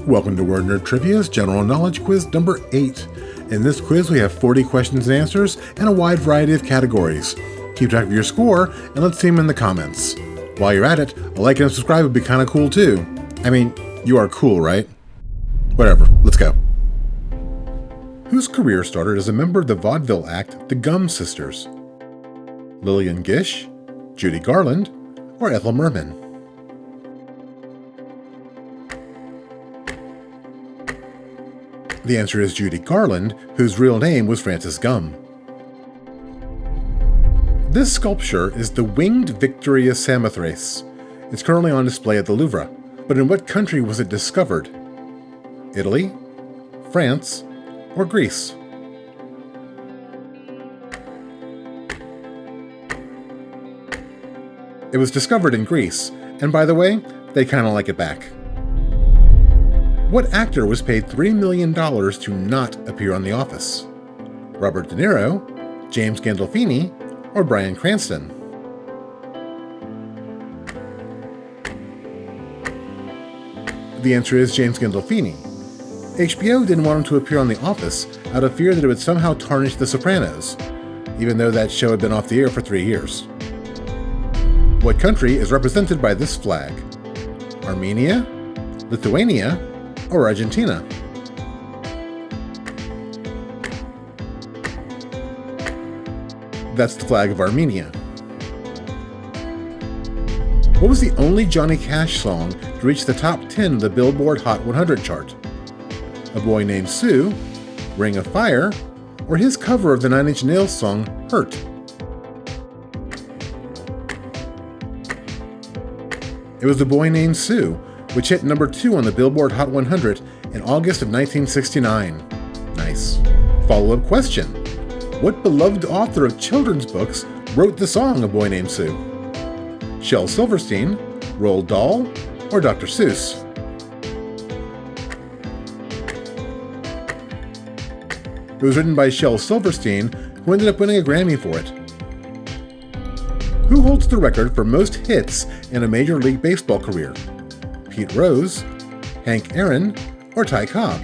Welcome to Word Nerd Trivia's General Knowledge Quiz number 8. In this quiz, we have 40 questions and answers and a wide variety of categories. Keep track of your score and let's see them in the comments. While you're at it, a like and subscribe would be kind of cool too. I mean, you are cool, right? Whatever, let's go. Whose career started as a member of the vaudeville act The Gum Sisters? Lillian Gish, Judy Garland, or Ethel Merman? The answer is Judy Garland, whose real name was Frances Gum. This sculpture is the Winged Victory of Samothrace. It's currently on display at the Louvre, but in what country was it discovered? Italy, France, or Greece? It was discovered in Greece, and by the way, they kind of like it back. What actor was paid $3 million to not appear on The Office? Robert De Niro, James Gandolfini, or Bryan Cranston? The answer is James Gandolfini. HBO didn't want him to appear on The Office out of fear that it would somehow tarnish The Sopranos, even though that show had been off the air for 3 years. What country is represented by this flag? Armenia, Lithuania, or Argentina? That's the flag of Armenia. What was the only Johnny Cash song to reach the top 10 of the Billboard Hot 100 chart? A Boy Named Sue, Ring of Fire, or his cover of the Nine Inch Nails song Hurt? It was A Boy Named Sue, which hit number 2 on the Billboard Hot 100 in August of 1969. Nice. Follow-up question. What beloved author of children's books wrote the song A Boy Named Sue? Shel Silverstein, Roald Dahl, or Dr. Seuss? It was written by Shel Silverstein, who ended up winning a Grammy for it. Who holds the record for most hits in a Major League Baseball career? Pete Rose, Hank Aaron, or Ty Cobb?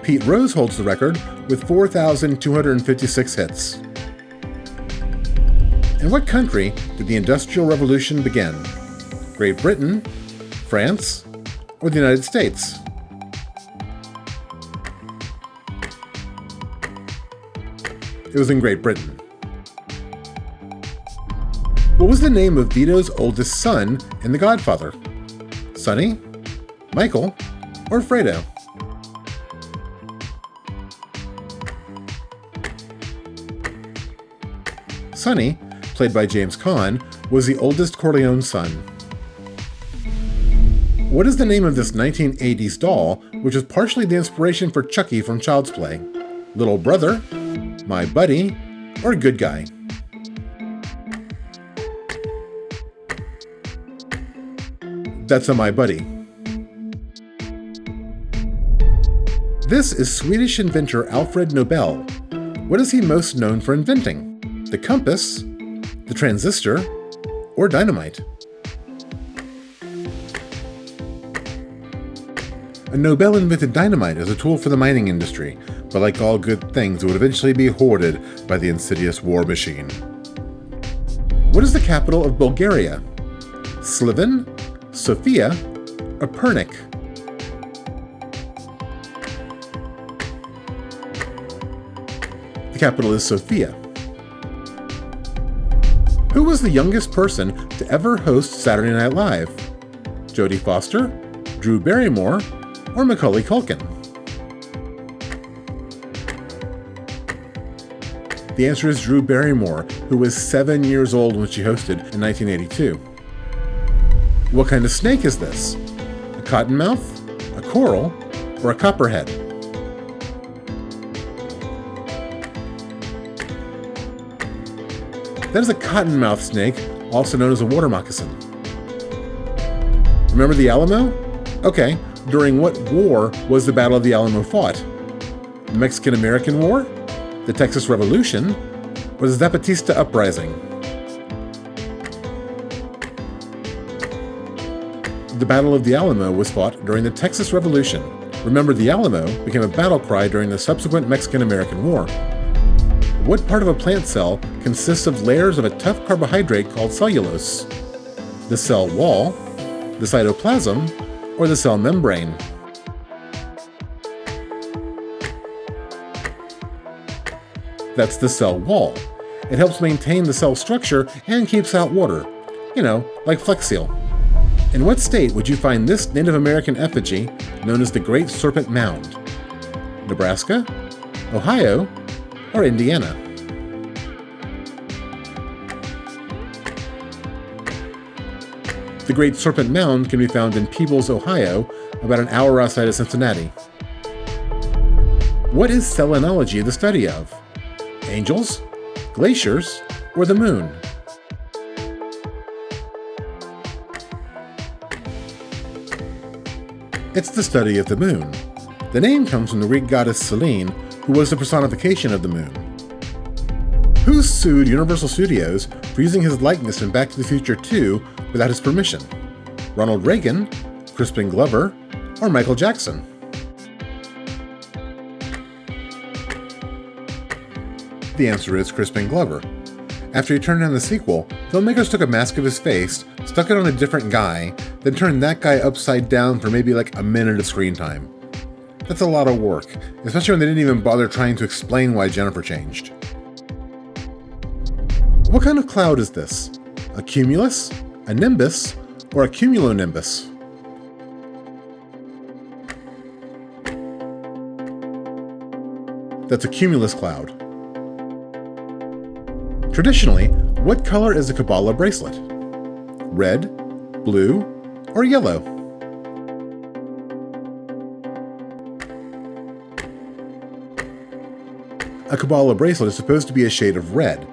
Pete Rose holds the record with 4,256 hits. In what country did the Industrial Revolution begin? Great Britain, France, or the United States? It was in Great Britain. What was the name of Vito's oldest son in The Godfather? Sonny, Michael, or Fredo? Sonny, played by James Caan, was the oldest Corleone son. What is the name of this 1980s doll, which was partially the inspiration for Chucky from Child's Play? Little Brother, My Buddy, or Good Guy? That's a My Buddy. This is Swedish inventor Alfred Nobel. What is he most known for inventing? The compass, the transistor, or dynamite? Nobel invented dynamite as a tool for the mining industry, but like all good things, it would eventually be hoarded by the insidious war machine. What is the capital of Bulgaria? Sliven, Sofia, or Pernik? The capital is Sofia. Who was the youngest person to ever host Saturday Night Live? Jodie Foster, Drew Barrymore, or Macaulay Culkin? The answer is Drew Barrymore, who was 7 years old when she hosted in 1982. What kind of snake is this? A cottonmouth, a coral, or a copperhead? That is a cottonmouth snake, also known as a water moccasin. Remember the Alamo? Okay, during what war was the Battle of the Alamo fought? The Mexican-American War? The Texas Revolution? Or the Zapatista Uprising? The Battle of the Alamo was fought during the Texas Revolution. Remember, the Alamo became a battle cry during the subsequent Mexican-American War. What part of a plant cell consists of layers of a tough carbohydrate called cellulose? The cell wall, the cytoplasm, or the cell membrane? That's the cell wall. It helps maintain the cell structure and keeps out water. Like Flex Seal. In what state would you find this Native American effigy known as the Great Serpent Mound? Nebraska, Ohio, or Indiana? The Great Serpent Mound can be found in Peebles, Ohio, about an hour outside of Cincinnati. What is selenology the study of? Angels, glaciers, or the moon? It's the study of the moon. The name comes from the Greek goddess Selene, who was the personification of the moon. Who sued Universal Studios for using his likeness in Back to the Future 2 without his permission? Ronald Reagan, Crispin Glover, or Michael Jackson? The answer is Crispin Glover. After he turned down the sequel, filmmakers took a mask of his face, stuck it on a different guy, then turned that guy upside down for maybe like a minute of screen time. That's a lot of work, especially when they didn't even bother trying to explain why Jennifer changed. What kind of cloud is this? A cumulus, a nimbus, or a cumulonimbus? That's a cumulus cloud. Traditionally, what color is a Kabbalah bracelet? Red, blue, or yellow? A Kabbalah bracelet is supposed to be a shade of red.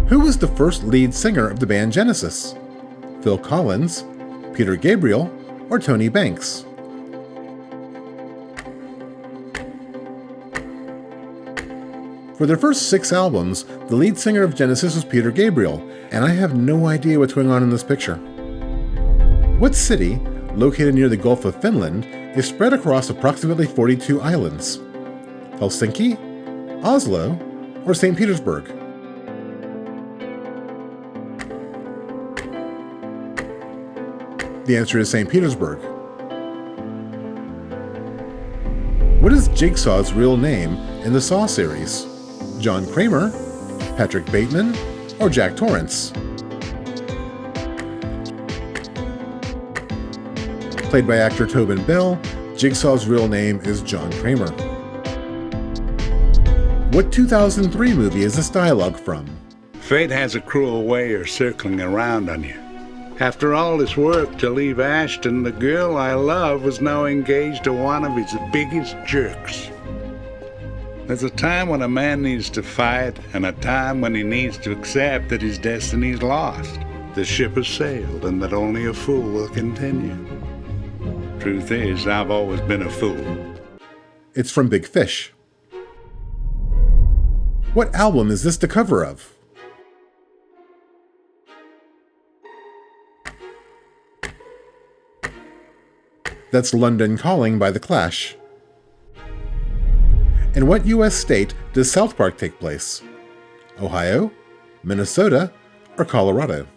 Who was the first lead singer of the band Genesis? Phil Collins, Peter Gabriel, or Tony Banks? For their first 6 albums, the lead singer of Genesis was Peter Gabriel, and I have no idea what's going on in this picture. What city, located near the Gulf of Finland, is spread across approximately 42 islands? Helsinki, Oslo, or St. Petersburg? The answer is St. Petersburg. What is Jigsaw's real name in the Saw series? John Kramer, Patrick Bateman, or Jack Torrance? Played by actor Tobin Bell, Jigsaw's real name is John Kramer. What 2003 movie is this dialogue from? Fate has a cruel way of circling around on you. After all this work to leave Ashton, the girl I love was now engaged to one of his biggest jerks. There's a time when a man needs to fight, and a time when he needs to accept that his destiny's lost. The ship has sailed, and that only a fool will continue. Truth is, I've always been a fool. It's from Big Fish. What album is this the cover of? That's London Calling by The Clash. In what U.S. state does South Park take place? Ohio, Minnesota, or Colorado?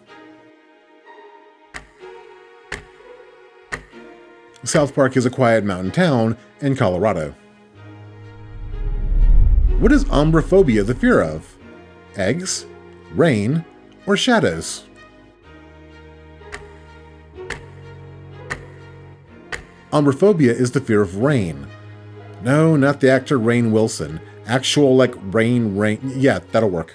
South Park is a quiet mountain town in Colorado. What is ombraphobia the fear of? Eggs, rain, or shadows? Ombraphobia is the fear of rain. No, not the actor Rainn Wilson. Actual, like, rain. Yeah, that'll work.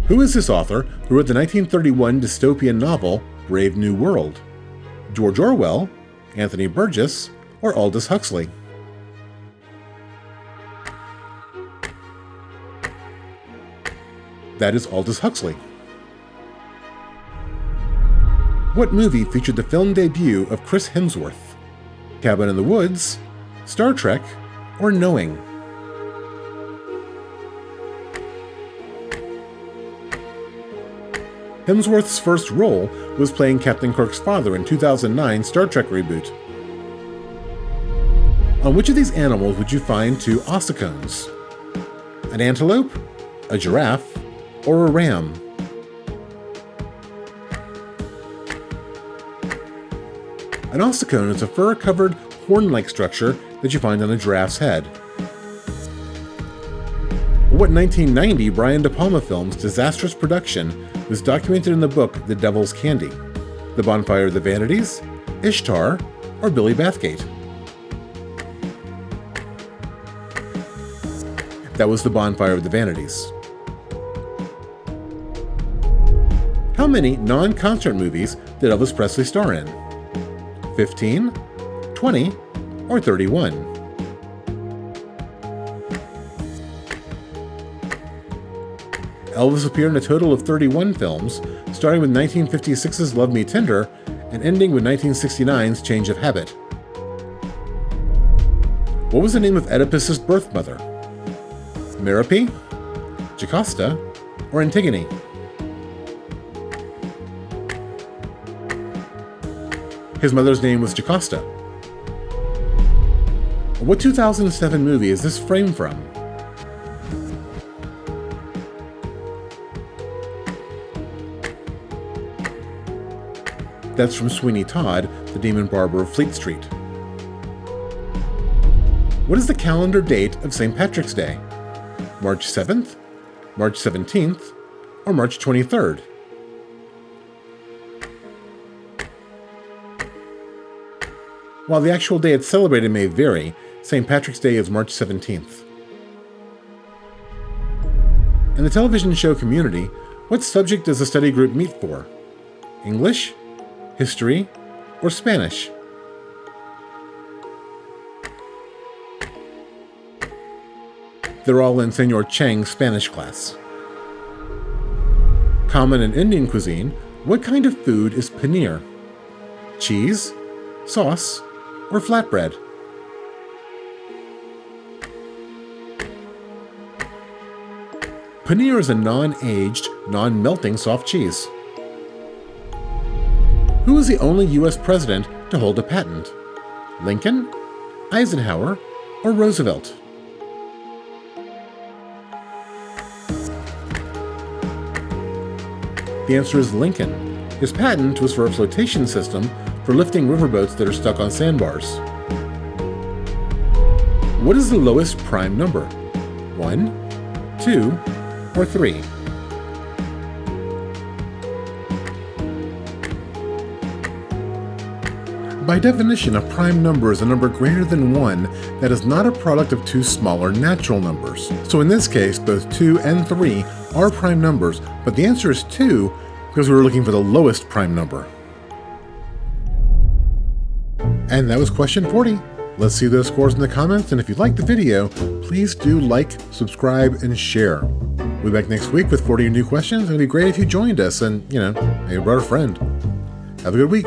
Who is this author who wrote the 1931 dystopian novel Brave New World? George Orwell, Anthony Burgess, or Aldous Huxley? That is Aldous Huxley. What movie featured the film debut of Chris Hemsworth? Cabin in the Woods, Star Trek, or Knowing? Hemsworth's first role was playing Captain Kirk's father in 2009 Star Trek reboot. On which of these animals would you find two ossicones? An antelope, a giraffe, or a ram? An ossicone is a fur-covered, horn-like structure that you find on a giraffe's head. What 1990 Brian De Palma film's disastrous production was documented in the book The Devil's Candy? The Bonfire of the Vanities, Ishtar, or Billy Bathgate? That was The Bonfire of the Vanities. How many non-concert movies did Elvis Presley star in? 15, 20, or 31? Elvis appeared in a total of 31 films, starting with 1956's Love Me Tender and ending with 1969's Change of Habit. What was the name of Oedipus's birth mother? Merope, Jocasta, or Antigone? His mother's name was Jocasta. What 2007 movie is this frame from? That's from Sweeney Todd, the Demon Barber of Fleet Street. What is the calendar date of St. Patrick's Day? March 7th, March 17th, or March 23rd? While the actual day it's celebrated may vary, St. Patrick's Day is March 17th. In the television show Community, what subject does the study group meet for? English, history, or Spanish? They're all in Senor Chang's Spanish class. Common in Indian cuisine, what kind of food is paneer? Cheese, sauce, or flatbread? Paneer is a non-aged, non-melting soft cheese. Who was the only U.S. president to hold a patent? Lincoln, Eisenhower, or Roosevelt? The answer is Lincoln. His patent was for a flotation system for lifting riverboats that are stuck on sandbars. What is the lowest prime number? 1, 2, or 3? By definition, a prime number is a number greater than 1 that is not a product of two smaller natural numbers. So in this case, both 2 and 3 are prime numbers, but the answer is 2 because we were looking for the lowest prime number. And that was question 40. Let's see those scores in the comments, and if you liked the video, please do like, subscribe, and share. We'll be back next week with 40 new questions, and it'd be great if you joined us and, maybe brought a friend. Have a good week.